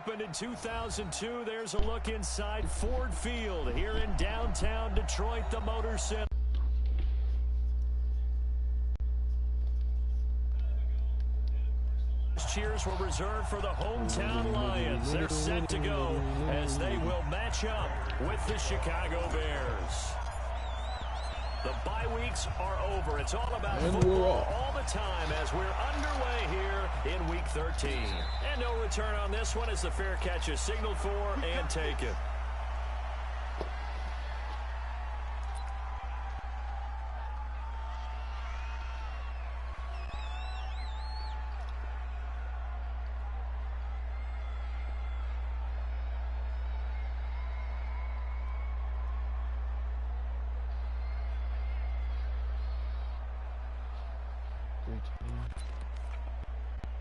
opened in 2002. There's a look inside Ford Field here in downtown Detroit, the Motor Center. Cheers were reserved for the hometown Lions. They're set to go as they will match up with the Chicago Bears. The bye weeks are over. It's all about football all the time as we're underway here in Week 13. And no return on this one as the fair catch is signaled for and taken.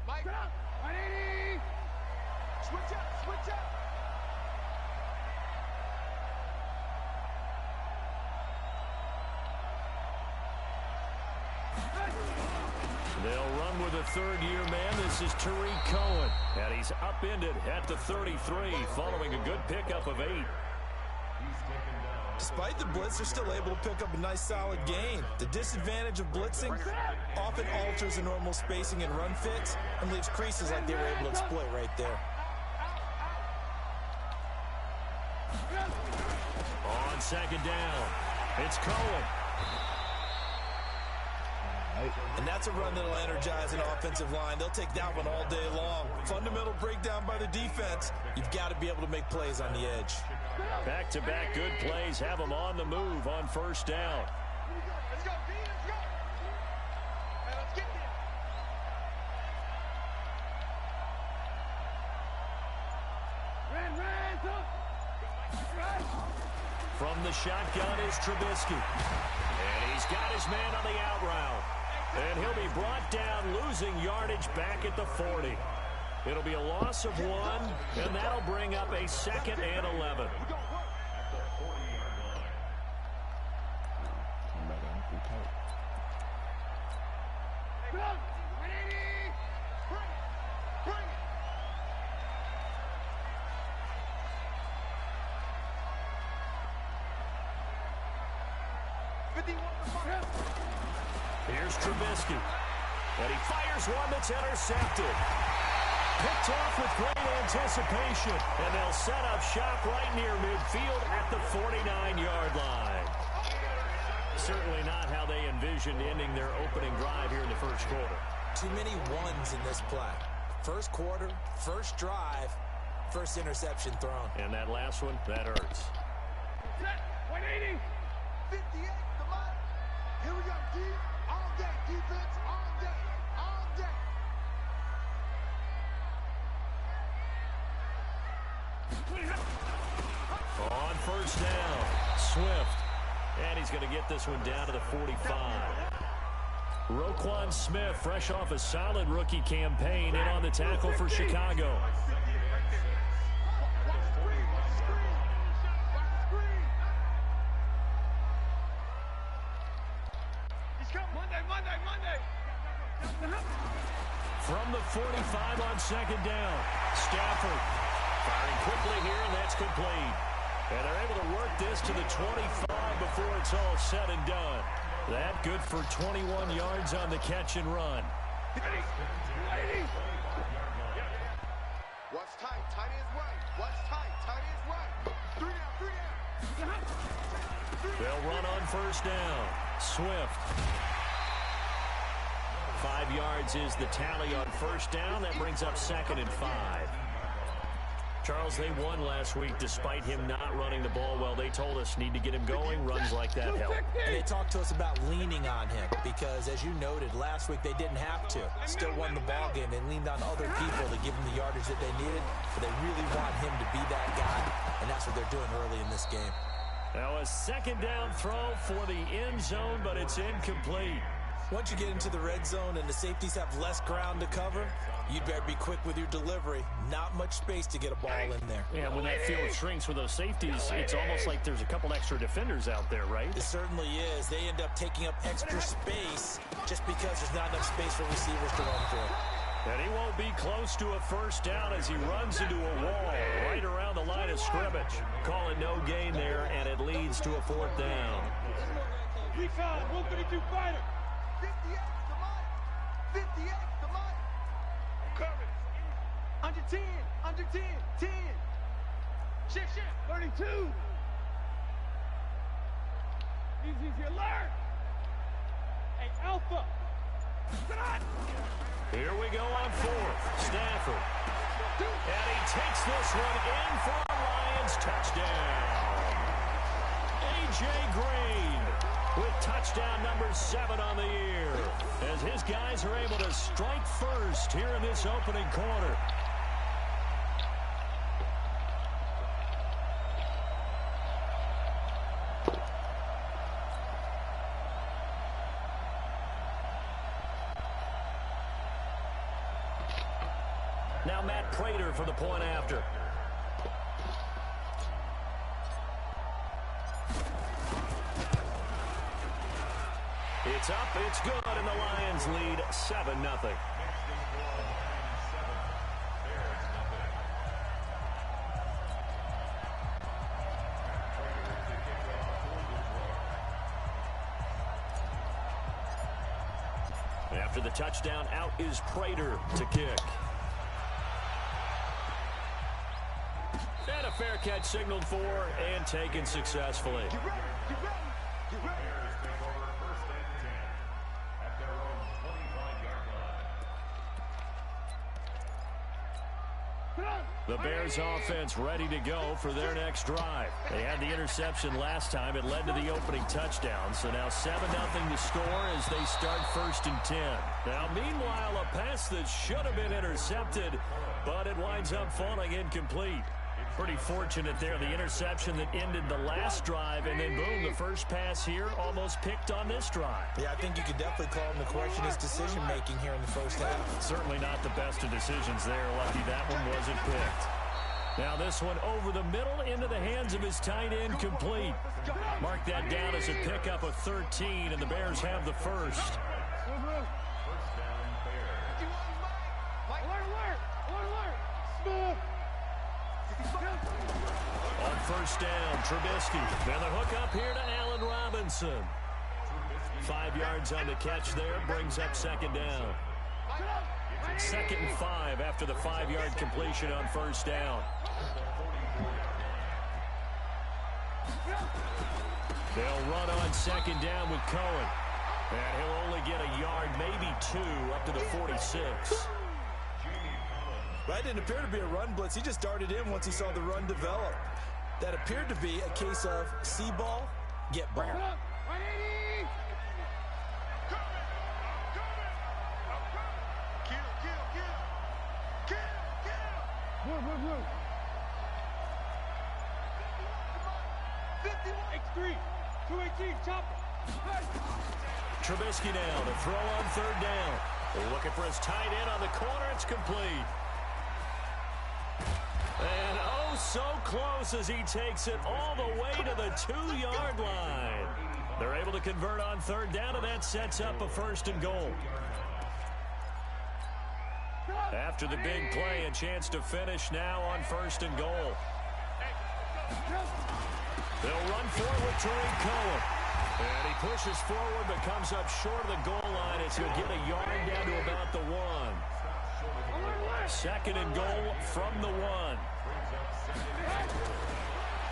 Mike, 180. Switch up, switch up. They'll run with a third-year man. This is Tariq Cohen, and he's upended at the 33 following a good pickup of 8. Despite the blitz, they're still able to pick up a nice, solid gain. The disadvantage of blitzing often alters the normal spacing and run fits and leaves creases like they were able to exploit right there. On second down, it's Cohen. And that's a run that'll energize an offensive line. They'll take that one all day long. Fundamental breakdown by the defense. You've got to be able to make plays on the edge. Back-to-back good plays have them on the move on first down. Let's go, D, let's go. Hey, let's get there. From the shotgun is Trubisky. And he's got his man on the out route. And he'll be brought down, losing yardage back at the 40. It'll be a loss of 1, and that'll bring up a 2nd and 11. Here's Trubisky. And he fires one that's intercepted. Picked off with great anticipation. And they'll set up shop right near midfield at the 49-yard line. Certainly not how they envisioned ending their opening drive here in the first quarter. Too many ones in this play. First quarter, first drive, first interception thrown. And that last one, that hurts. Set, 180. 58, come on. Here we go, D. All day, defense, all day, all day. On first down, Swift. And he's going to get this one down to the 45. Roquan Smith, fresh off a solid rookie campaign, in on the tackle for Chicago. From the 45 on second down, Stafford firing quickly here, and that's complete. And they're able to work this to the 25 before it's all said and done. That good for 21 yards on the catch and run. Watch tight, tight is right. Watch tight, tight is right. 3 down, 3 down. They'll run on first down. Swift. 5 yards is the tally on first down. That brings up 2nd and 5. Charles, they won last week despite him not running the ball well. They told us need to get him going. Runs like that help. And they talked to us about leaning on him because, as you noted, last week they didn't have to. Still won the ball game. They leaned on other people to give him the yardage that they needed, but they really want him to be that guy, and that's what they're doing early in this game. Now a second down throw for the end zone, but it's incomplete. Once you get into the red zone and the safeties have less ground to cover, you'd better be quick with your delivery. Not much space to get a ball in there. Yeah, when that field shrinks with those safeties, it's almost like there's a couple extra defenders out there, right? It certainly is. They end up taking up extra space just because there's not enough space for receivers to run through. And he won't be close to a first down as he runs into a wall right around the line of scrimmage. Call it no gain there, and it leads to a fourth down. 132 fighter. 58, come on. 58, come on. Coming. Under 10, under 10, 10. Shit. 32. Easy, alert. Hey, Alpha. Come on. Here we go on fourth. Stafford. And he takes this one in for a Lions touchdown. A.J. Green with touchdown number 7 on the year, as his guys are able to strike first here in this opening quarter. Now Matt Prater for the point after. It's up, it's good, and the Lions lead 7-0. After the touchdown, out is Prater to kick. And a fair catch signaled for and taken successfully. Get ready. The Bears offense ready to go for their next drive. They had the interception last time. It led to the opening touchdown. So now 7-0 to score as they start 1st and 10. Now, meanwhile, a pass that should have been intercepted, but it winds up falling incomplete. Pretty fortunate there, the interception that ended the last drive, and then boom, the first pass here almost picked on this drive. Yeah, I think you could definitely call him to question his decision-making here in the first half. Certainly not the best of decisions there. Lucky that one wasn't picked. Now this one over the middle into the hands of his tight end, complete. Mark that down as a pickup of 13, and the Bears have the first. On first down, Trubisky. And the hook up here to Allen Robinson. 5 yards on the catch there, brings up 2nd down. 2nd and 5 after the 5-yard completion on first down. They'll run on 2nd down with Cohen. And he'll only get a yard, maybe 2, up to the 46. That didn't appear to be a run blitz. He just darted in once he saw the run develop. That appeared to be a case of see ball, get ball. Trubisky now to throw on 3rd down. They're looking for his tight end on the corner. It's complete. And oh, so close as he takes it all the way to the 2-yard line. They're able to convert on 3rd down, and that sets up a 1st and goal. After the big play, a chance to finish now on 1st and goal. They'll run forward with Tariq Cohen. And he pushes forward but comes up short of the goal line as he'll get a yard down to about the 1. 2nd and goal from the 1.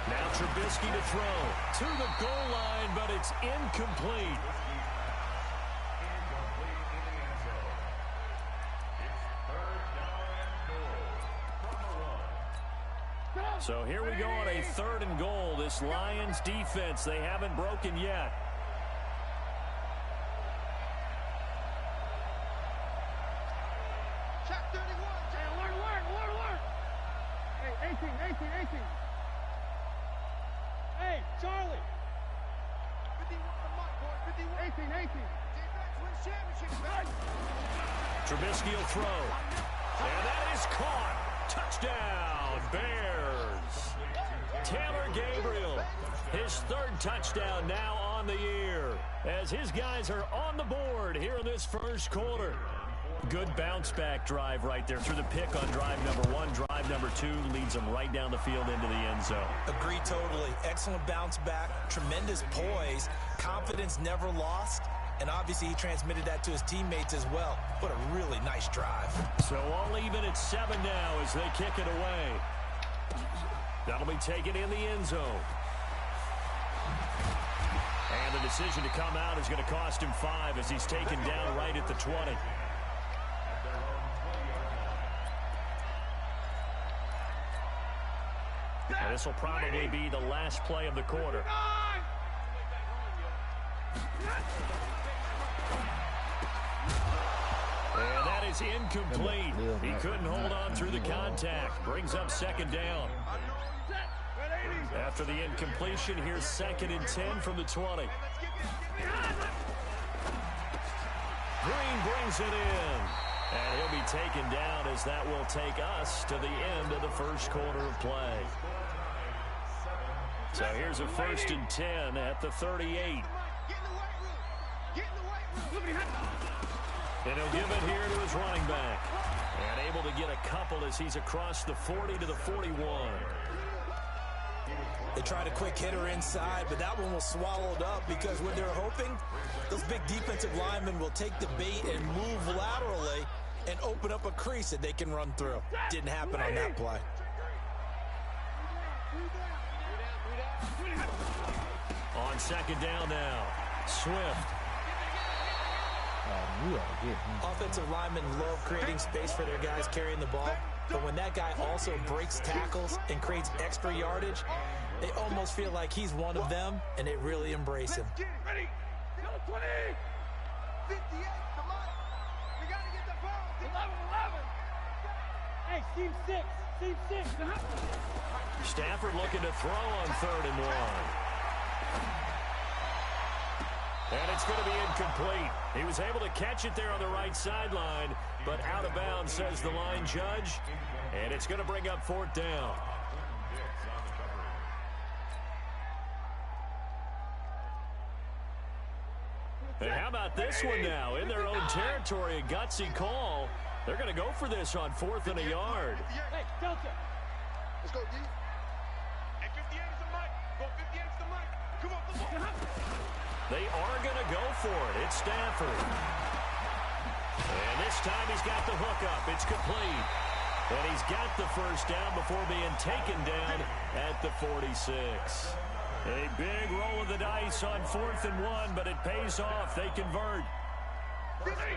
Now Trubisky to throw to the goal line, but it's incomplete. So here we go on a 3rd and goal. This Lions defense, they haven't broken yet. Check 31. Alert. Hey, 18. Hey, Charlie. 51 mark, boy. 51. 18. Defense wins championship. Trubisky will throw. And that is caught. Touchdown, Bears. Taylor Gabriel, his 3rd touchdown now on the year, as his guys are on the board here in this 1st quarter. Good bounce-back drive right there through the pick on drive number 1. Drive number 2 leads them right down the field into the end zone. Agree totally. Excellent bounce back, tremendous poise, confidence never lost, and obviously he transmitted that to his teammates as well. What a really nice drive. So all even at 7 now as they kick it away. That'll be taken in the end zone. And the decision to come out is going to cost him 5 as he's taken down right at the 20. And this will probably be the last play of the quarter. And that is incomplete. He couldn't hold on through the contact. Brings up second down. After the incompletion, here's 2nd and 10 from the 20. Green brings it in. And he'll be taken down as that will take us to the end of the first quarter of play. So here's a 1st and 10 at the 38. And he'll give it here to his running back. And able to get a couple as he's across the 40 to the 41. They tried a quick hitter inside, but that one was swallowed up because what they're hoping, those big defensive linemen will take the bait and move laterally and open up a crease that they can run through. Didn't happen on that play. On 2nd down now, Swift. Offensive linemen love creating space for their guys carrying the ball, but when that guy also breaks tackles and creates extra yardage, they almost feel like he's one of them, and they really embrace him. Ready? 20. 58, come on. We got to get the ball. 11. Hey, team 6. Team 6. Stafford looking to throw on 3rd and 1. And it's going to be incomplete. He was able to catch it there on the right sideline, but out of bounds, says the line judge. And it's going to bring up 4th down. And how about this one now? In their own territory, a gutsy call. They're going to go for this on 4th and a yard. Hey, Delta. Let's go, D. Hey, 58 is the mic. Go, 58 is the mic. Come on. They are going to go for it. It's Stafford. And this time he's got the hook up. It's complete. And he's got the first down before being taken down at the 46. A big roll of the dice on 4th and 1, but it pays off. They convert.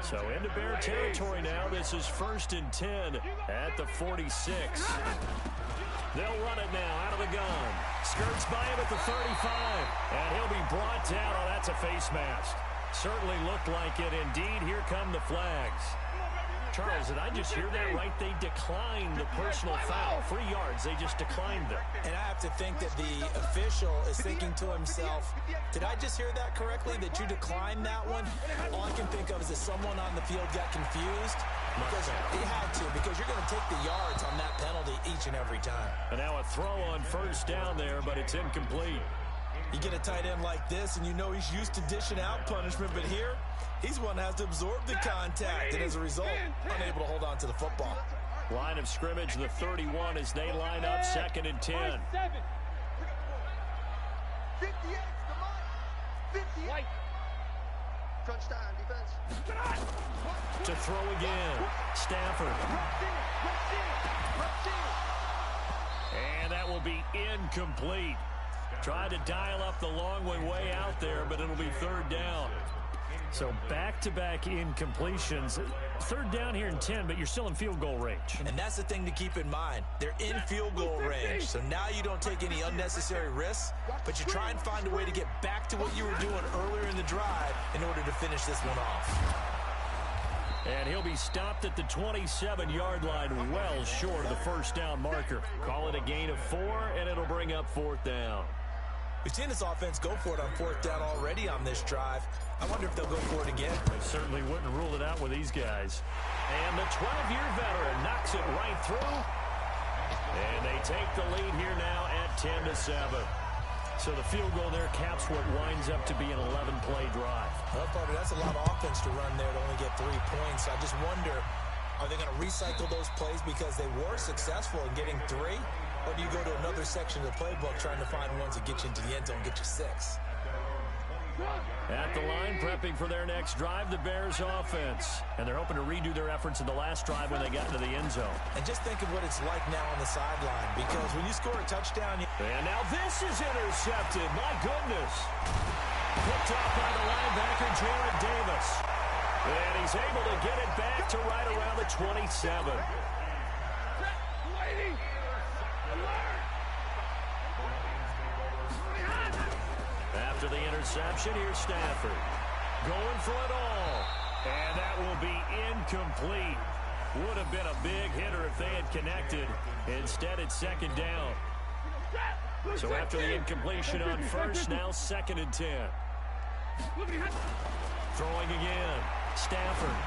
So into Bear territory now. This is 1st and 10 at the 46. They'll run it now out of the gun. Skirts by him at the 35. And he'll be brought down. Oh, that's a face mask. Certainly looked like it. Indeed, here come the flags. Charles, did I just hear that right? They declined the personal foul. 3 yards, they just declined them. And I have to think that the official is thinking to himself, did I just hear that correctly, that you declined that one? All I can think of is that someone on the field got confused. Because they had to, because you're going to take the yards on that penalty each and every time. And now a throw on 1st down there, but it's incomplete. You get a tight end like this, and you know he's used to dishing out punishment, but here, he's one that has to absorb the contact, and as a result, unable to hold on to the football. Line of scrimmage, the 31 as they line up, 2nd and 10. 58, come on. 58. Crunch time, defense. To throw again, Stafford. And that will be incomplete. Tried to dial up the long way out there, but it'll be 3rd down. So back-to-back incompletions. 3rd down here in 10, but you're still in field goal range. And that's the thing to keep in mind. They're in field goal range, so now you don't take any unnecessary risks, but you try and find a way to get back to what you were doing earlier in the drive in order to finish this one off. And he'll be stopped at the 27-yard line, well short of the 1st down marker. Call it a gain of 4, and it'll bring up 4th down. We've seen this offense go for it on 4th down already on this drive. I wonder if they'll go for it again. They certainly wouldn't rule it out with these guys. And the 12-year veteran knocks it right through. And they take the lead here now at 10-7. So the field goal there caps what winds up to be an 11-play drive. Well, partner, that's a lot of offense to run there to only get 3 points. I just wonder, are they going to recycle those plays because they were successful in getting 3? Or do you go to another section of the playbook trying to find ones that get you into the end zone and get you 6? At the line, prepping for their next drive, the Bears offense. And they're hoping to redo their efforts in the last drive when they got into the end zone. And just think of what it's like now on the sideline, because when you score a touchdown... And now this is intercepted. My goodness. Picked off by the linebacker, Jared Davis. And he's able to get it back to right around the 27. After the interception, here's Stafford. Going for it all. And that will be incomplete. Would have been a big hitter if they had connected. Instead, it's second down. So after the incompletion on first, now 2nd and 10. Throwing again. Stafford.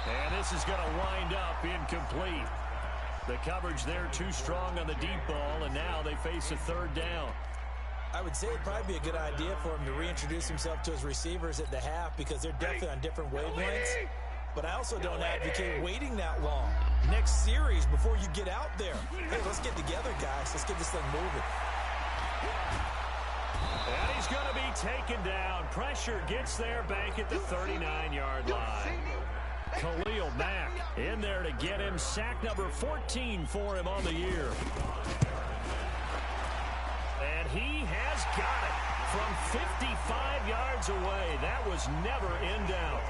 And this is going to wind up incomplete. The coverage there too strong on the deep ball, and now they face a 3rd down. I would say it'd probably be a good idea for him to reintroduce himself to his receivers at the half, because they're definitely on different wavelengths. But I also don't advocate waiting that long. Next series, before you get out there. Hey, let's get together, guys. Let's get this thing moving. And he's going to be taken down. Pressure gets there back at the 39-yard line. Khalil Mack in there to get him. Sack number 14 for him on the year. And he has got it from 55 yards away. That was never in doubt.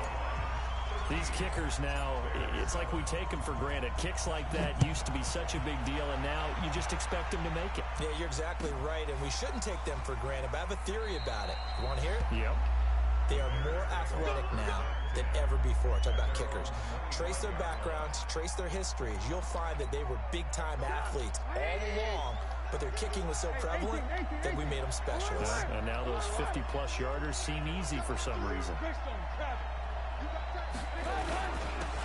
These kickers now, it's like we take them for granted. Kicks like that used to be such a big deal, and now you just expect them to make it. Yeah, you're exactly right, and we shouldn't take them for granted, but I have a theory about it. You want to hear it? Yep. They are more athletic now than ever before. Talk about kickers. Trace their backgrounds, trace their histories. You'll find that they were big-time athletes all along, but their kicking was so prevalent that we made them specialists. And now those 50-plus yarders seem easy for some reason.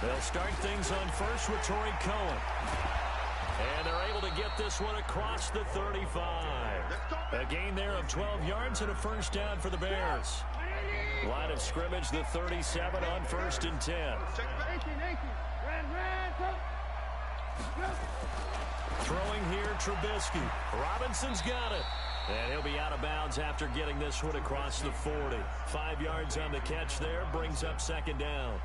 They'll start things on first with Torrey Cohen. And they're able to get this one across the 35. A gain there of 12 yards and a first down for the Bears. Line of scrimmage, the 37 on 1st and 10. Throwing here, Trubisky. Robinson's got it. And he'll be out of bounds after getting this one across the 40. 5 yards on the catch there, brings up 2nd down.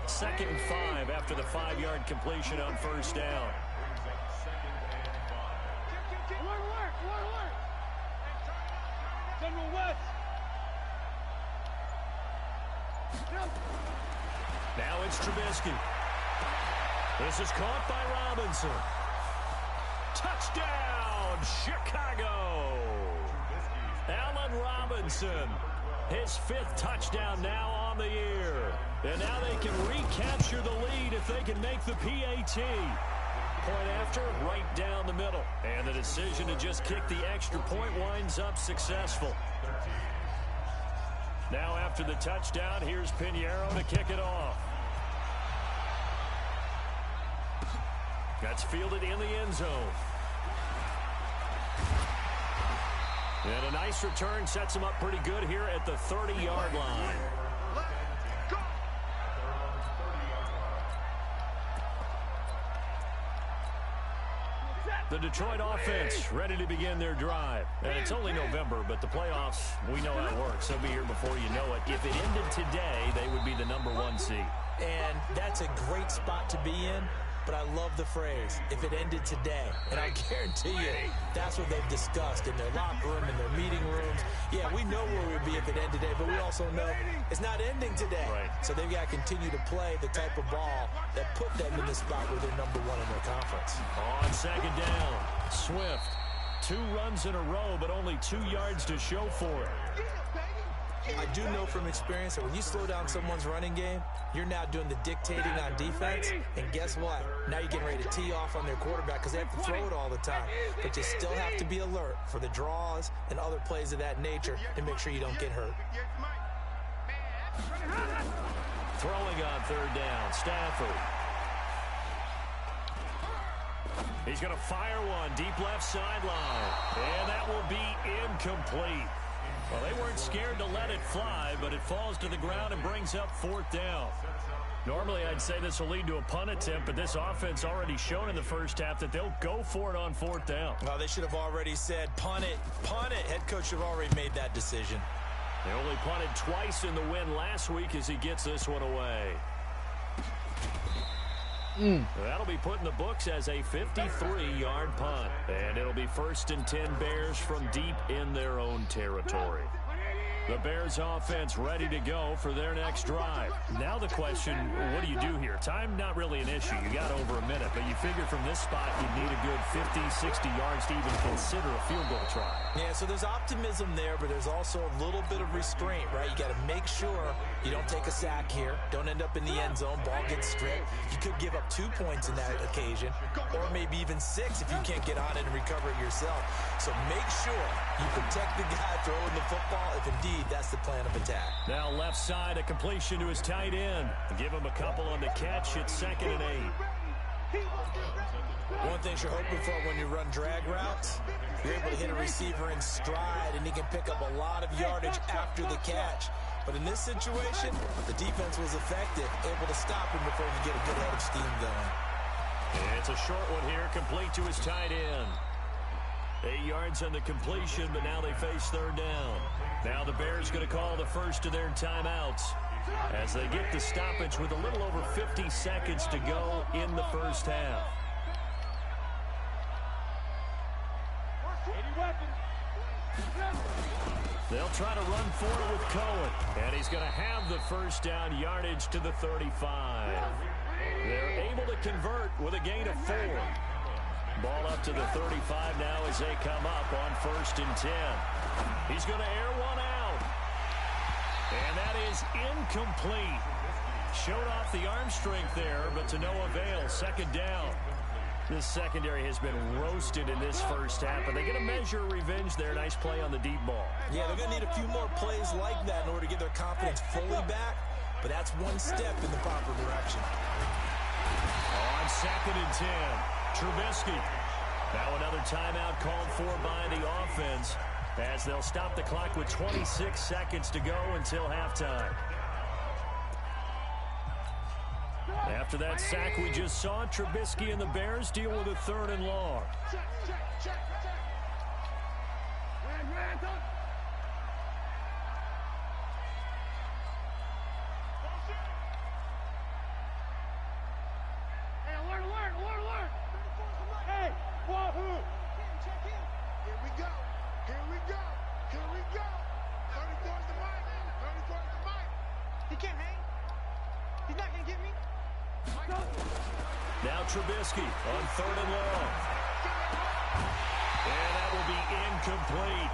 2nd and 5 after the 5-yard completion on first down. Now it's Trubisky. This is caught by Robinson. Touchdown, Chicago. Allen Robinson. His 5th touchdown now on the year. And now they can recapture the lead if they can make the PAT. Point after, right down the middle. And the decision to just kick the extra point winds up successful. Now after the touchdown, here's Pinheiro to kick it off. That's fielded in the end zone. And a nice return sets him up pretty good here at the 30-yard line. The Detroit offense ready to begin their drive. And it's only November, but the playoffs, we know how it works. They'll be here before you know it. If it ended today, they would be the #1 seed. And that's a great spot to be in. But I love the phrase, if it ended today. And I guarantee you, that's what they've discussed in their locker room, in their meeting rooms. Yeah, we know where we'd be if it ended today, but we also know it's not ending today. Right. So they've got to continue to play the type of ball that put them in the spot where they're #1 in their conference. On 2nd down, Swift. 2 runs in a row, but only 2 yards to show for it. I do know from experience that when you slow down someone's running game, you're now doing the dictating on defense. And guess what? Now you're getting ready to tee off on their quarterback because they have to throw it all the time. But you still have to be alert for the draws and other plays of that nature to make sure you don't get hurt. Throwing on 3rd down, Stafford. He's going to fire one deep left sideline. And that will be incomplete. Well, they weren't scared to let it fly, but it falls to the ground and brings up 4th down. Normally, I'd say this will lead to a punt attempt, but this offense already shown in the first half that they'll go for it on 4th down. Well, they should have already said, punt it, punt it. Head coach should have already made that decision. They only punted twice in the win last week as he gets this one away. That'll be put in the books as a 53-yard punt. And it'll be 1st and 10 Bears from deep in their own territory. The Bears offense ready to go for their next drive. Now the question, what do you do here? Time not really an issue. You got over a minute, but you figure from this spot you'd need a good 50, 60 yards to even consider a field goal try. Yeah, so there's optimism there, but there's also a little bit of restraint, right? You got to make sure you don't take a sack here. Don't end up in the end zone. Ball gets stripped. You could give up 2 points in that occasion, or maybe even 6 if you can't get on it and recover it yourself. So make sure you protect the guy throwing the football if indeed that's the plan of attack. Now left side, a completion to his tight end. Give him a couple on the catch. It's 2nd and 8. One thing you're hoping for when you run drag routes, you're able to hit a receiver in stride, and he can pick up a lot of yardage after the catch. But in this situation, the defense was effective, able to stop him before he could get a good head of steam going. And it's a short one here, complete to his tight end. 8 yards on the completion, but now they face 3rd down. Now the Bears going to call the first of their timeouts as they get the stoppage with a little over 50 seconds to go in the first half. They'll try to run for it with Cohen, and he's going to have the first down yardage to the 35. They're able to convert with a gain of 4. Ball up to the 35 now as they come up on 1st and 10. He's going to air one out. And that is incomplete. Showed off the arm strength there, but to no avail. 2nd down. This secondary has been roasted in this first half, but they're going to measure revenge there. Nice play on the deep ball. Yeah, they're going to need a few more plays like that in order to get their confidence fully back, but that's one step in the proper direction. On 2nd and 10. Trubisky. Now another timeout called for by the offense as they'll stop the clock with 26 seconds to go until halftime. After that sack we just saw, Trubisky and the Bears deal with a 3rd and long. Now Trubisky on 3rd and long. And that will be incomplete.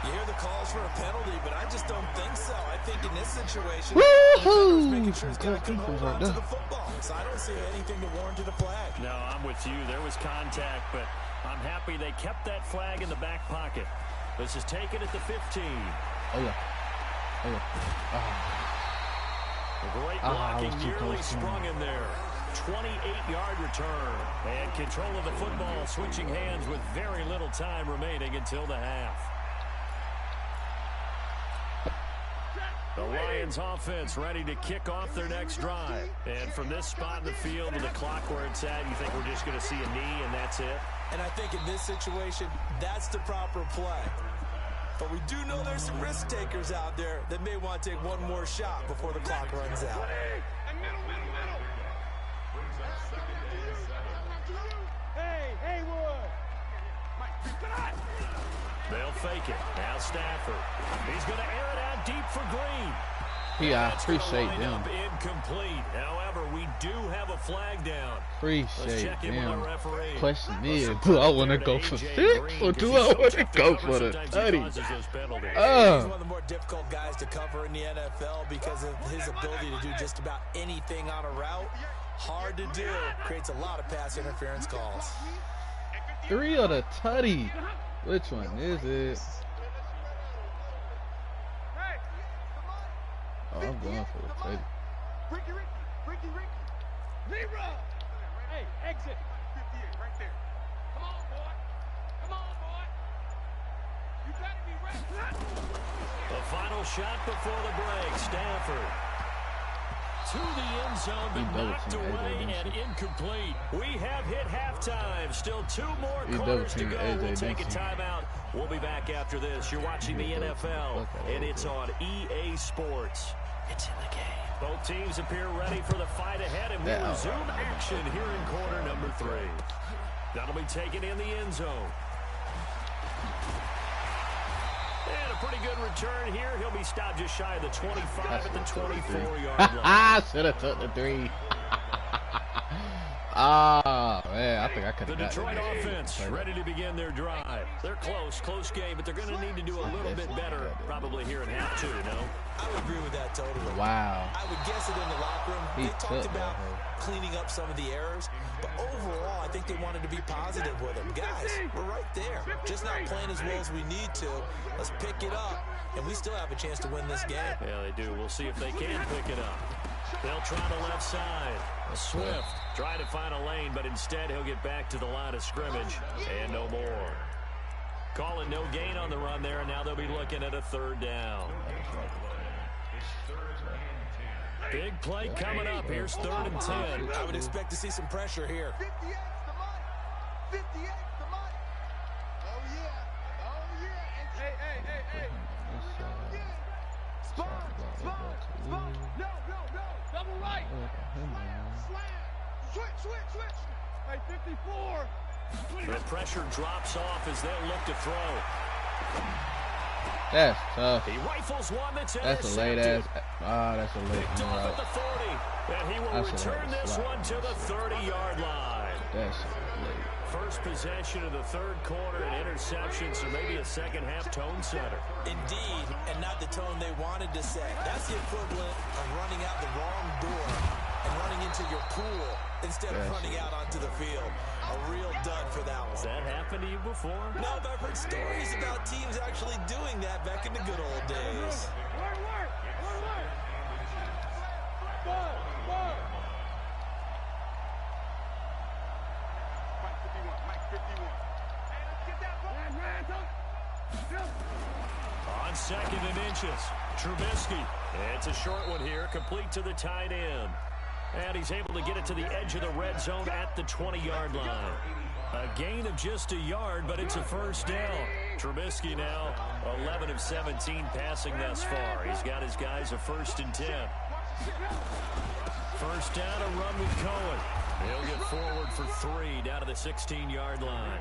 You hear the calls for a penalty, but I just don't think so. I think in this situation, the making sure he's got to hold on to the football. So I don't see anything to warrant a flag. No, I'm with you. There was contact, but I'm happy they kept that flag in the back pocket. This is taken at the 15. Oh, yeah. Oh, yeah. Great blocking, nearly sprung in there. 28-yard return. And control of the football, switching hands with very little time remaining until the half. The Lions offense ready to kick off their next drive. And from this spot in the field with the clock where it's at, you think we're just going to see a knee and that's it? And I think in this situation, that's the proper play. But we do know there's some risk takers out there that may want to take one more shot before the clock runs out. Hey, Wood. They'll fake it. Now Stafford. He's going to air it out deep for Green. Yeah, I appreciate them. Incomplete. However, we do have a flag down. Appreciate them. Question is, do I want to go for 6 or do I want to go for the 30? He's one of the more difficult guys to cover in the NFL because of his ability to do just about anything on a route. Hard to do. Creates a lot of pass interference calls. 3 or the 30? Which one is it? Oh, I'm going for the 30. Ricky. Zero. Hey, exit. 58 right there. The final shot before the break. Stafford to the end zone, but knocked away and incomplete. We have hit halftime. Still 2 more quarters to go. We'll take a timeout. We'll be back after this. You're watching the NFL, and it's on EA Sports. It's in the game. Both teams appear ready for the fight ahead, and we'll resume action here in quarter number 3. That'll be taken in the end zone. And a pretty good return here. He'll be stopped just shy of the 25 at the 24-yard line. I should have took the 3. Ah, man, I think I could have got the Detroit offense ready to begin their drive. They're close game, but they're going to need to do a little bit better probably here in half 2, no? I would agree with that totally. Wow. I would guess it in the locker room. They talked about cleaning up some of the errors, but overall, I think they wanted to be positive with them. Guys, we're right there. Just not playing as well as we need to. Let's pick it up, and we still have a chance to win this game. Yeah, they do. We'll see if they can pick it up. They'll try the left side. Swift trying to find a lane, but instead he'll get back to the line of scrimmage, and no more. Calling no gain on the run there, and now they'll be looking at a 3rd down. Big play coming up. Here's 3rd and 10. I would expect to see some pressure here. 58's the money. 58's the money. Oh, yeah. Oh, yeah. Hey. Spot. No. Double right. Slam. Switch. Hey, 54. The pressure drops off as they'll look to throw. That's tough. He rifles one that's a late ass. That's a late one. Off at the 40. And he will return this one to the 30-yard line. That's late. First possession of the 3rd quarter, an interception, so maybe a second-half tone setter. Indeed, and not the tone they wanted to set. That's the equivalent of running out the wrong door and running into your pool instead of running out onto the field. A real dud for that one. Has that happened to you before? No, but I've heard stories about teams actually doing that back in the good old days. On 2nd and inches, Trubisky. It's a short one here, complete to the tight end. And he's able to get it to the edge of the red zone at the 20-yard line. A gain of just a yard, but it's a 1st down. Trubisky now 11 of 17 passing thus far. He's got his guys a 1st and 10. 1st down, a run with Cohen. He'll get forward for 3 down to the 16-yard line.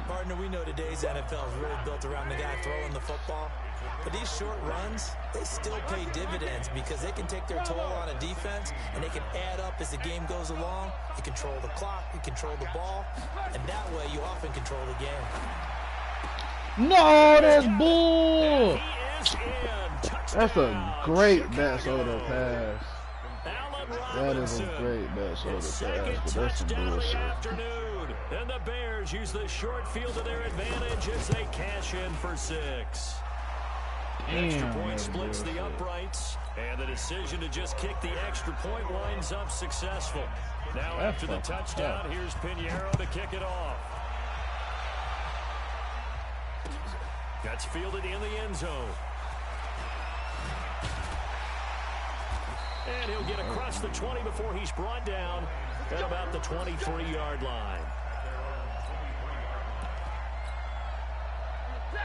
Partner, we know today's NFL is really built around the guy throwing the football. But these short runs, they still pay dividends because they can take their toll on a defense and they can add up as the game goes along. You control the clock, you control the ball, and that way you often control the game. No, that's bull. He is in. That's a great Minnesota pass. That is a great Minnesota pass, but that's some bullshit. And the Bears use the short field to their advantage as they cash in for 6. Extra point splits the uprights, and the decision to just kick the extra point winds up successful. Now after the touchdown, here's Pinheiro to kick it off. That's fielded in the end zone. And he'll get across the 20 before he's brought down at about the 23-yard line.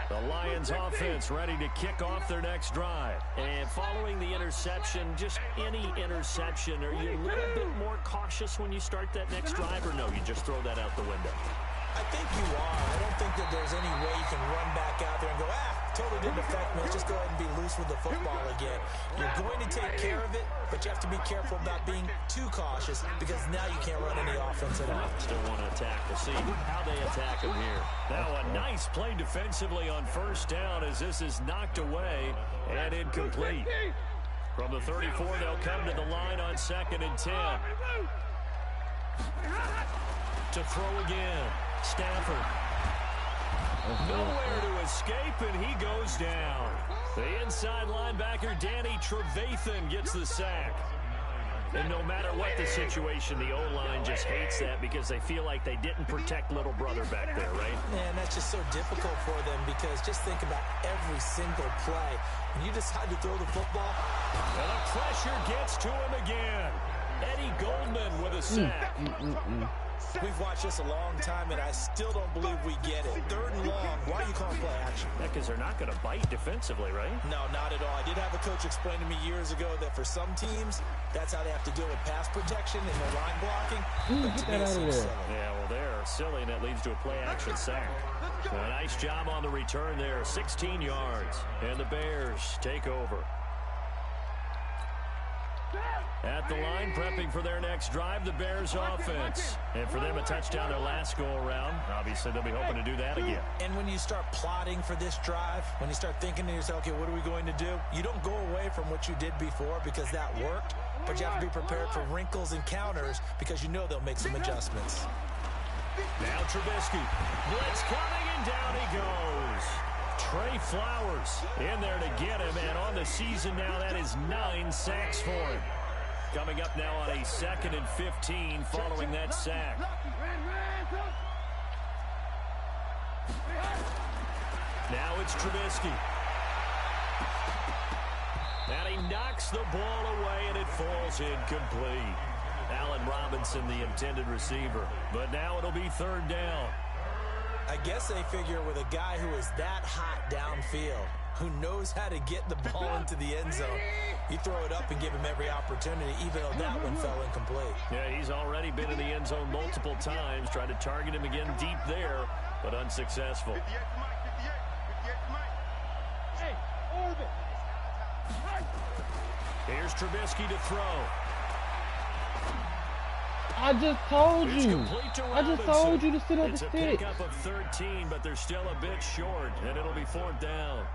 The Lions offense ready to kick off their next drive. And following the interception, just any interception, are you a little bit more cautious when you start that next drive, or no, you just throw that out the window? I think you are. I don't think that there's any way you can run back out there and go, totally didn't affect me. Let's just go ahead and be loose with the football again. You're going to take care of it, but you have to be careful about being too cautious because now you can't run any offense at all. Still want to attack. We'll see how they attack him here. Now a nice play defensively on 1st down as this is knocked away and incomplete. From the 34, they'll come to the line on 2nd and 10. To throw again. Stafford. Nowhere to escape, and he goes down. The inside linebacker, Danny Trevathan, gets the sack. And no matter what the situation, the O-line just hates that because they feel like they didn't protect little brother back there, right? And that's just so difficult for them because just think about every single play. When you decide to throw the football. And the pressure gets to him again. Eddie Goldman with a sack. We've watched this a long time, and I still don't believe we get it. 3rd and long. Why are you calling play action? Yeah, because they're not going to bite defensively, right? No, not at all. I did have a coach explain to me years ago that for some teams, that's how they have to deal with pass protection and their line blocking. Get that out of there. Yeah, well, they're silly, and that leads to a play-action sack. A nice job on the return there, 16 yards. And the Bears take over. At the line, prepping for their next drive, the Bears offense. And for them, a touchdown their last go-around. Obviously, they'll be hoping to do that again. And when you start plotting for this drive, when you start thinking to yourself, okay, what are we going to do? You don't go away from what you did before because that worked, but you have to be prepared for wrinkles and counters because you know they'll make some adjustments. Now Trubisky. Blitz coming, and down he goes. Trey Flowers in there to get him, and on the season now, that is 9 sacks for him. Coming up now on a 2nd and 15 following that sack. Now it's Trubisky. And he knocks the ball away, and it falls incomplete. Allen Robinson, the intended receiver. But now it'll be 3rd down. I guess they figure with a guy who is that hot downfield, who knows how to get the ball into the end zone, you throw it up and give him every opportunity, even though that one fell incomplete. Yeah, he's already been in the end zone multiple times, tried to target him again deep there, but unsuccessful. Here's Trubisky to throw. I just told you. I just told you to sit up the stick. It's a pickup of 13, but they're still a bit short, and it'll be 4th down.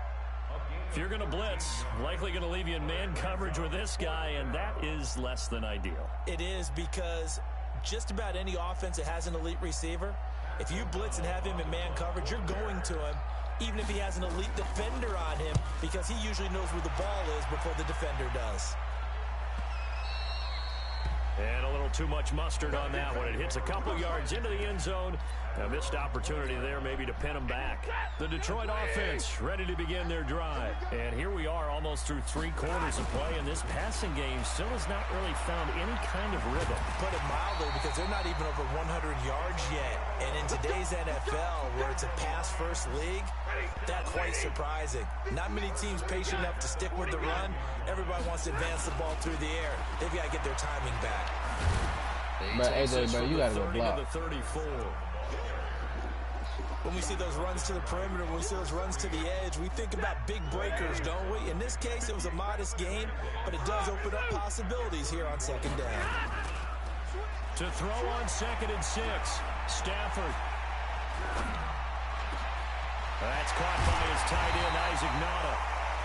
If you're going to blitz, likely going to leave you in man coverage with this guy, and that is less than ideal. It is because just about any offense that has an elite receiver, if you blitz and have him in man coverage, you're going to him, even if he has an elite defender on him, because he usually knows where the ball is before the defender does. And a little too much mustard on that one. It hits a couple yards into the end zone. A missed opportunity there maybe to pin them back. The Detroit offense ready to begin their drive. And here we are almost through 3 quarters of play, and this passing game still has not really found any kind of rhythm. Put it mildly, because they're not even over 100 yards yet. And in today's NFL, where it's a pass-first league, that's quite surprising. Not many teams patient enough to stick with the run. Everybody wants to advance the ball through the air. They've got to get their timing back. But AJ, bro, you gotta go block. When we see those runs to the perimeter, when we see those runs to the edge, we think about big breakers, don't we? In this case, it was a modest game, but it does open up possibilities here on 2nd down. To throw on 2nd and 6, Stafford. That's caught by his tight end, Isaac Nada.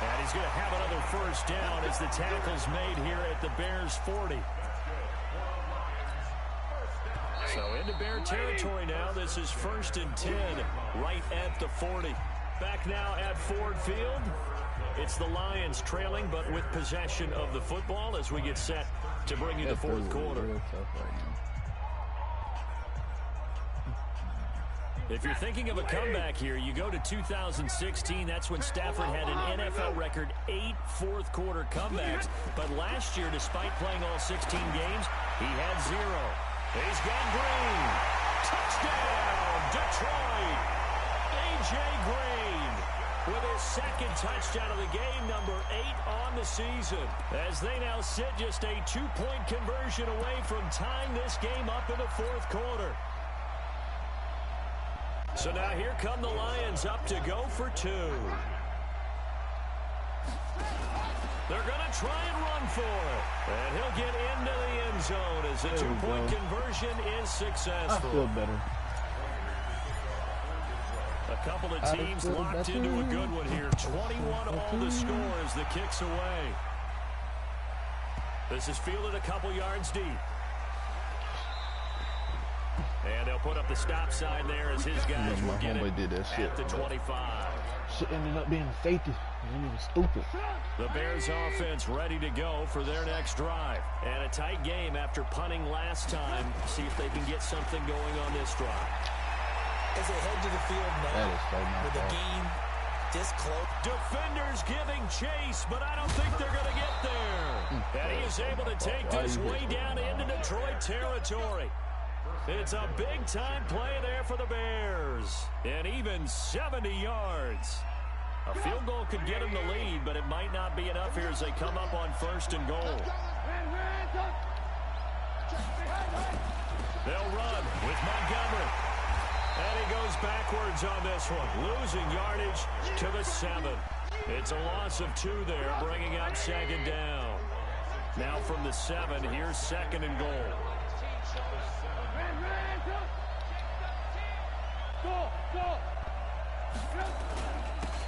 And he's going to have another 1st down as the tackle's made here at the Bears' 40. So into Bear territory now. This is 1st and 10 right at the 40. Back now at Ford Field. It's the Lions trailing, but with possession of the football as we get set to bring you the 4th quarter. If you're thinking of a comeback here, you go to 2016. That's when Stafford had an NFL record 8 fourth-quarter comebacks. But last year, despite playing all 16 games, he had 0. He's got Green. Touchdown, Detroit. A.J. Green with his 2nd touchdown of the game, number 8 on the season. As they now sit just a 2-point conversion away from tying this game up in the 4th quarter. So now here come the Lions up to go for 2. They're going to try and run for it. And he'll get into the end zone as the 2-point conversion is successful. I feel better. A couple of teams locked into a good one here. 21-all the score as the kick's away. This is fielded a couple yards deep. And they'll put up the stop sign there as his guys will get it did that shit, at the 25. Shit ended up being safety. It was stupid. The Bears offense ready to go for their next drive. And a tight game after punting last time. See if they can get something going on this drive. As they head to the field now with the game this close. Defenders giving chase, but I don't think they're going to get there. And he is able to take this way down into Detroit territory. It's a big-time play there for the Bears. And even 70 yards. A field goal could get them the lead, but it might not be enough here as they come up on 1st and goal. They'll run with Montgomery. And he goes backwards on this one, losing yardage to the 7. It's a loss of 2 there, bringing up 2nd down. Now from the 7, here's 2nd and goal.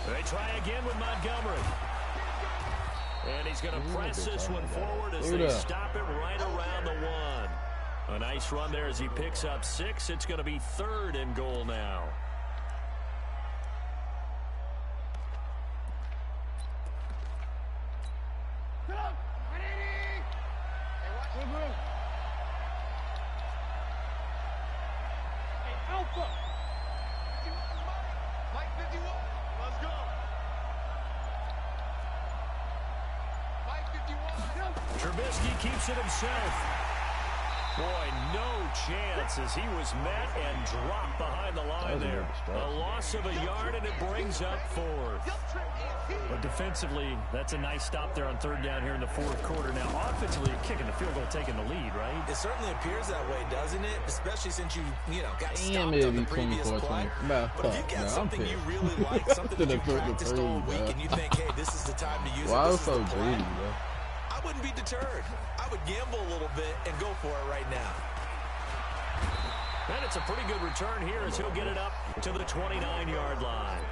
They try again with Montgomery. And he's going to press this one forward as they stop it right around the 1. A nice run there as he picks up 6. It's going to be 3rd and goal now. Trubisky keeps it himself. Boy, no chance as he was met and dropped behind the line there. A loss of a yard, and it brings up 4th. But defensively, that's a nice stop there on 3rd down here in the 4th quarter. Now, offensively, kicking the field goal, taking the lead, right? It certainly appears that way, doesn't it? Especially since you got stopped on the previous play. But if you've got something you really like, something that you practiced all week, and you think, hey, this is the time to use it, this is the play, I wouldn't be deterred. I would gamble a little bit and go for it right now. And it's a pretty good return here as he'll get it up to the 29-yard line.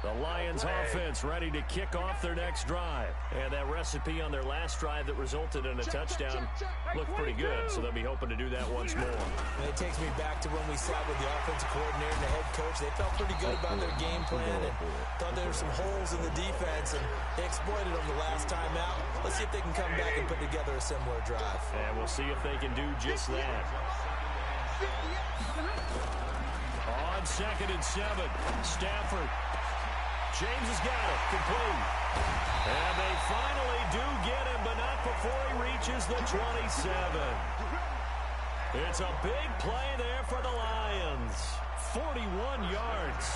The Lions offense ready to kick off their next drive. And that recipe on their last drive that resulted in a touchdown looked pretty good, so they'll be hoping to do that once more. And it takes me back to when we sat with the offensive coordinator and the head coach. They felt pretty good about their game plan and thought there were some holes in the defense, and they exploited them the last time out. Let's see if they can come back and put together a similar drive. And we'll see if they can do just that. On 2nd and 7, Stafford. James has got it, complete. And they finally do get him, but not before he reaches the 27. It's a big play there for the Lions. 41 yards.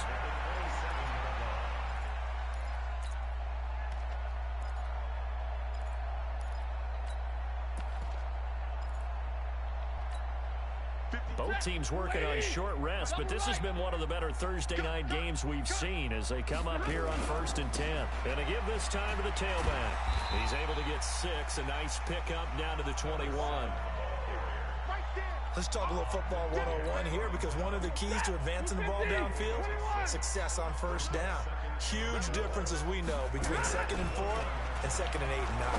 Both teams working on short rest, but this has been one of the better Thursday night games we've seen as they come up here on 1st and 10. And they give this time to the tailback. He's able to get 6, a nice pickup down to the 21. Let's talk a little football 101 here, because one of the keys to advancing the ball downfield, success on 1st down. Huge difference, as we know, between 2nd and 4 and 2nd and 8 and 9.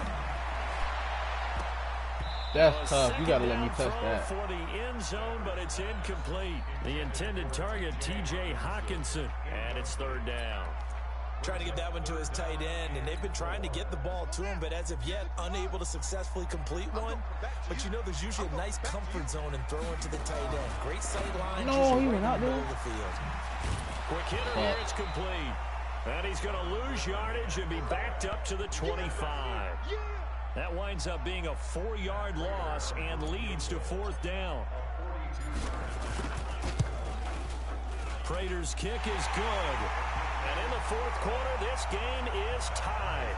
That's tough. You got to let me touch that. For the end zone, but it's incomplete. The intended target, T.J. Hawkinson, and it's 3rd down. Trying to get that one to his tight end, and they've been trying to get the ball to him, but as of yet, unable to successfully complete one. But you know there's usually a nice comfort zone in throwing to the tight end. Great sight line. No, he went out there. The field. Quick hitter here, it's complete. And he's going to lose yardage and be backed up to the 25. That winds up being a 4-yard loss and leads to 4th down. Prater's kick is good. And in the 4th quarter, this game is tied.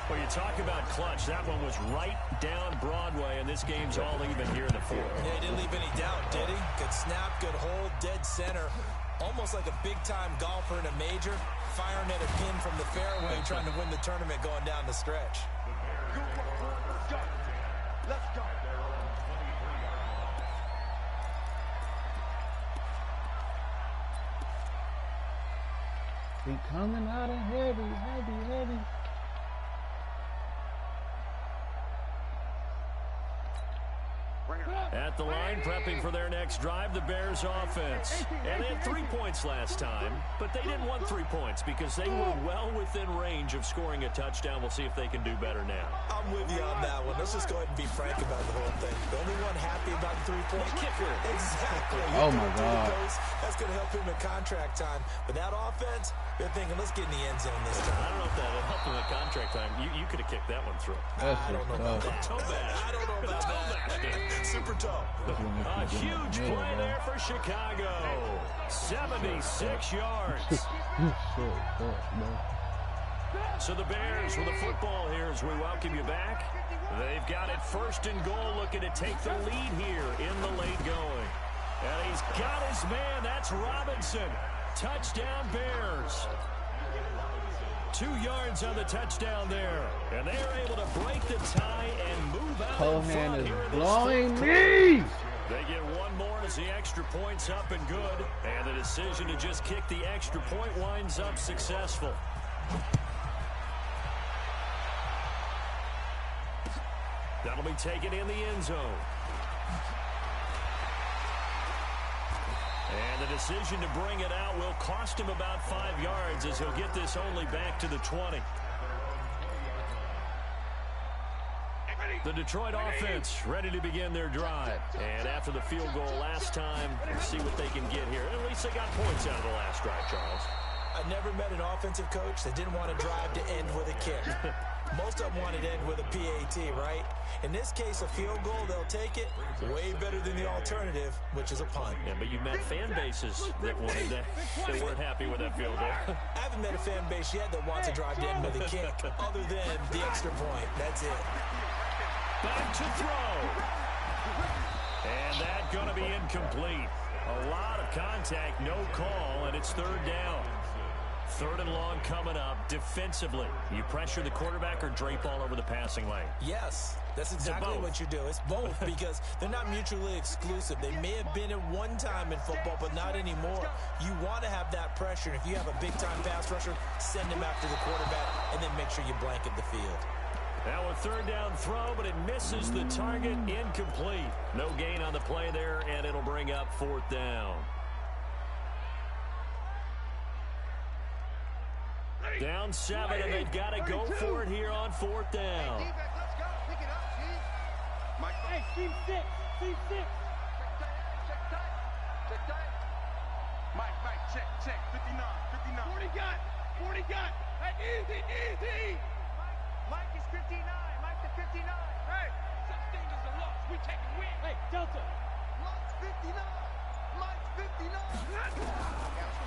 Well, you talk about clutch. That one was right down Broadway, and this game's all even here in the 4th. Yeah, he didn't leave any doubt, did he? Good snap, good hold, dead center. Almost like a big-time golfer in a major, firing at a pin from the fairway, trying to win the tournament going down the stretch. Let's go. We coming out of heavy. At the line, prepping for their next drive, the Bears offense. And they had 3 points last time, but they didn't want 3 points because they were well within range of scoring a touchdown. We'll see if they can do better now. I'm with you on that one. Let's just go ahead and be frank about the whole thing. The only one happy about the 3-point kicker. Exactly. Oh, my God. That's going to help him in contract time. But that offense, they're thinking, let's get in the end zone this time. I don't know if that helped him in contract time. You could have kicked that one through. That's I don't know about that. I don't know about that. Super tough. A huge play there for Chicago. 76 yards. So the Bears with the football here as we welcome you back. They've got it 1st and goal, looking to take the lead here in the late going. And he's got his man. That's Robinson. Touchdown Bears. 2 yards on the touchdown there. And they are able to break the tie and move out. Cohan is blowing me. They get one more as the extra point's up and good. And the decision to just kick the extra point winds up successful. That'll be taken in the end zone. And the decision to bring it out will cost him about 5 yards as he'll get this only back to the 20. The Detroit offense ready to begin their drive. And after the field goal last time, we'll see what they can get here. At least they got points out of the last drive, Charles. I never met an offensive coach that didn't want to drive to end with a kick. Most of them wanted to end with a PAT, right? In this case, a field goal, they'll take it. Way better than the alternative, which is a punt. Yeah, but you met fan bases that wanted that, that weren't happy with that field goal. I haven't met a fan base yet that wants to drive to end with a kick, other than the extra point. That's it. Back to throw. And that's going to be incomplete. A lot of contact, no call, and it's 3rd down. 3rd and long coming up. Defensively, you pressure the quarterback or drape all over the passing lane? Yes, that's exactly what you do. It's both because they're not mutually exclusive. They may have been at one time in football, but not anymore. You want to have that pressure. And if you have a big-time pass rusher, send him after the quarterback and then make sure you blanket the field. Now a 3rd down throw, but it misses the target. Incomplete. No gain on the play there, and it'll bring up 4th down. Down 7, and they've got to go for it here on 4th down. Hey, let's go. Pick it up, Chief. Mike, hey, Team 6. Team 6. Check tight. Check tight. Mike, check. 59. 40 got. Hey, easy. Mike is 59. Mike the 59. Hey, such thing as a loss. We take a win. Hey, Delta. Mike's 59. Mike's 59.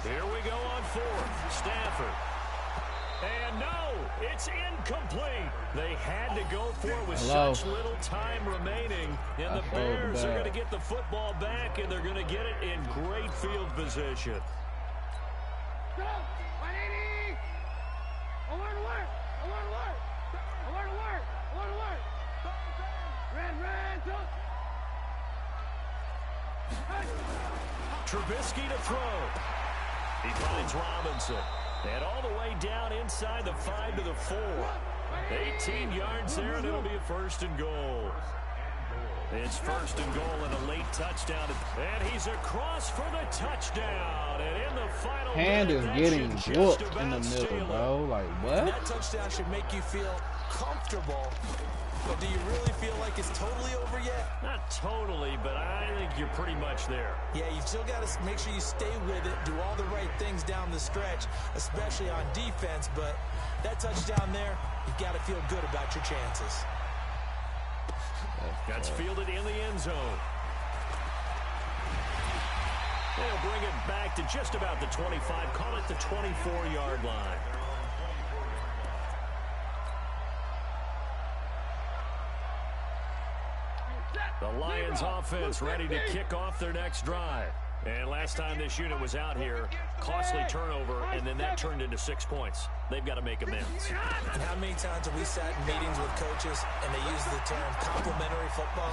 Here we go on 4th. Stafford. And no, it's incomplete. They had to go for it with such little time remaining. And the Bears are going to get the football back, and they're going to get it in great field position. Go! 180! I want to work! Trubisky to throw. He finds Robinson. And all the way down inside the 5 to the 4. 18 yards there, and it'll be a 1st and goal. It's 1st and goal and a late touchdown. And he's across for the touchdown. And in the final hand is getting whooped in the middle, bro. Like, what? And that touchdown should make you feel comfortable. But do you really feel like it's totally over yet? Not totally, but I think you're pretty much there. Yeah, you've still got to make sure you stay with it, do all the right things down the stretch, especially on defense. But that touchdown there, you've got to feel good about your chances. That's fielded in the end zone. They'll bring it back to just about the 25, call it the 24-yard line. The Lions offense ready to kick off their next drive. And last time this unit was out here, costly turnover, and then that turned into 6 points. They've got to make amends. And how many times have we sat in meetings with coaches and they use the term complementary football?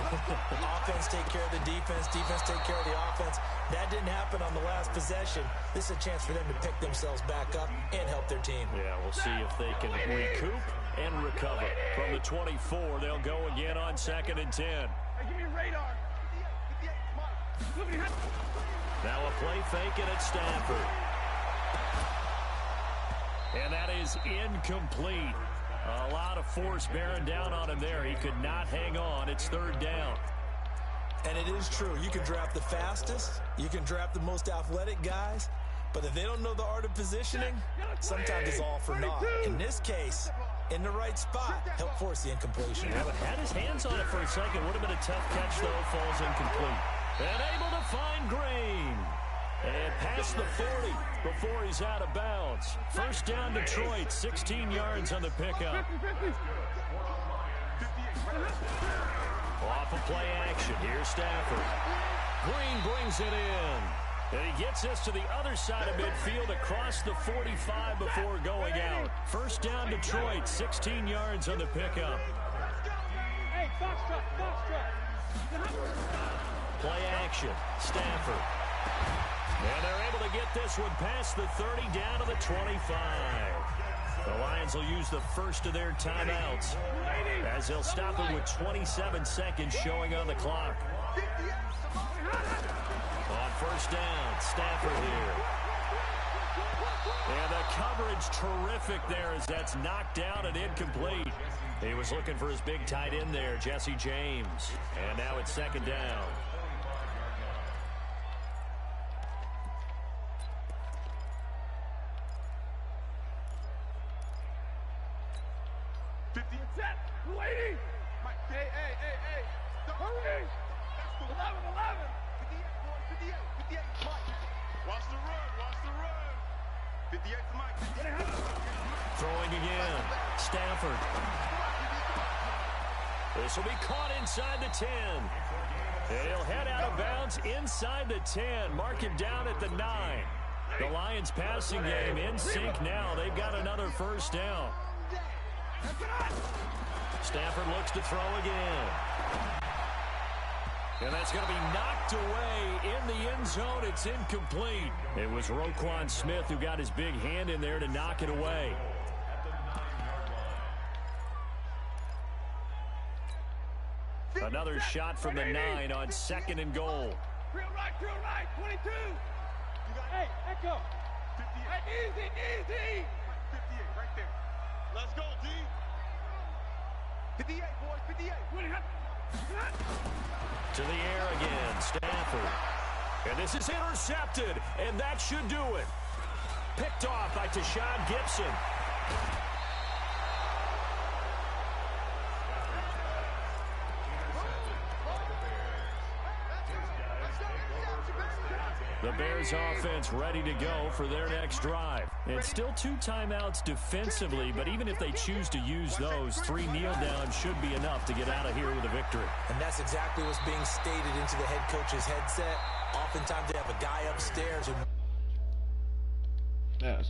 Offense take care of the defense, defense take care of the offense. That didn't happen on the last possession. This is a chance for them to pick themselves back up and help their team. Yeah, we'll see if they can recoup and recover. From the 24, they'll go again on 2nd and 10. Now a play fake and it's Stafford. And that is incomplete. A lot of force bearing down on him there. He could not hang on. It's third down. And it is true. You can draft the fastest. You can draft the most athletic guys. But if they don't know the art of positioning, sometimes it's all for naught. In this case, in the right spot, help force the incompletion. Yeah, but had his hands on it for a second. Would have been a tough catch, though. Falls incomplete. And able to find Green. And past the 40 before he's out of bounds. First down, Detroit. 16 yards on the pickup. Off of play action. Here's Stafford. Green brings it in. And he gets us to the other side of midfield across the 45 before going out. First down, Detroit. 16 yards on the pickup. Hey, foxtrot. Play action. Stafford. And they're able to get this one past the 30 down to the 25. The Lions will use the first of their timeouts as they'll stop it with 27 seconds showing on the clock. On first down, Stafford here. And the coverage terrific there as that's knocked down and incomplete. He was looking for his big tight end there, Jesse James. And now it's second down. Waiting! Hey! Hurry! 11! 58, Watch the run! 58 to Mike. Throwing again. Stafford. This will be caught inside the 10. And he'll head out of bounds inside the 10. Mark him down at the 9. The Lions passing game in sync now. They've got another first down. Stafford looks to throw again. And that's going to be knocked away in the end zone. It's incomplete. It was Roquan Smith who got his big hand in there to knock it away. Another shot from the 9 on second and goal. Real right, 22. Hey, Echo. Hey, easy. 58, right there. Let's go, D. 58, boys, 58. To the air again, Stafford. And this is intercepted, and that should do it. Picked off by Tashawn Gibson. The Bears offense ready to go for their next drive. And still 2 timeouts defensively, but even if they choose to use those, 3 kneel downs should be enough to get out of here with a victory. And that's exactly what's being stated into the head coach's headset. Oftentimes they have a guy upstairs who... Yeah.